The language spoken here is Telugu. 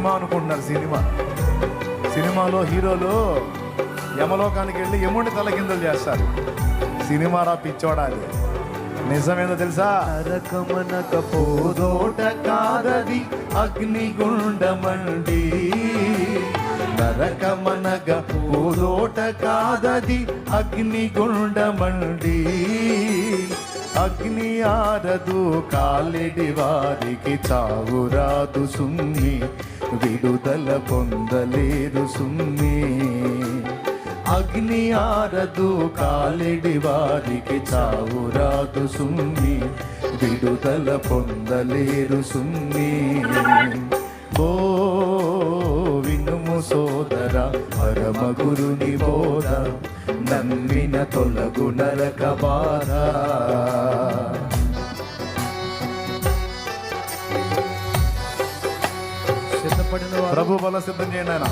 సినిమా అనుకుంటున్నారు. సినిమాలో హీరోలు యమలోకానికి వెళ్ళి యముడిని తలకిందులు చేస్తారు. సినిమా రా పిచ్చోడాలి. నిజమేందో తెలుసా? నరకమనక పోదోట కాదది అగ్నిగుండమండి. నరకమనగ పూదోట కాదది అగ్నిగుండమండి. అగ్ని ఆరదు కాలిడి వారికి చావురాదు సుమ్మి, విడుదల పొందలేరు సుమ్మి. అగ్ని ఆరదు కాలిడి వారికి చావురాదు సుమ్మి, విడుదల పొందలేరు సుమ్మి. ఓ వినుము సోదర పరమ గురుని బోధ, నమ్మిన తొలగు నరక బాధ. సిద్ధపడిన ప్రభు బల సిద్ధం చేయండి ఆయన.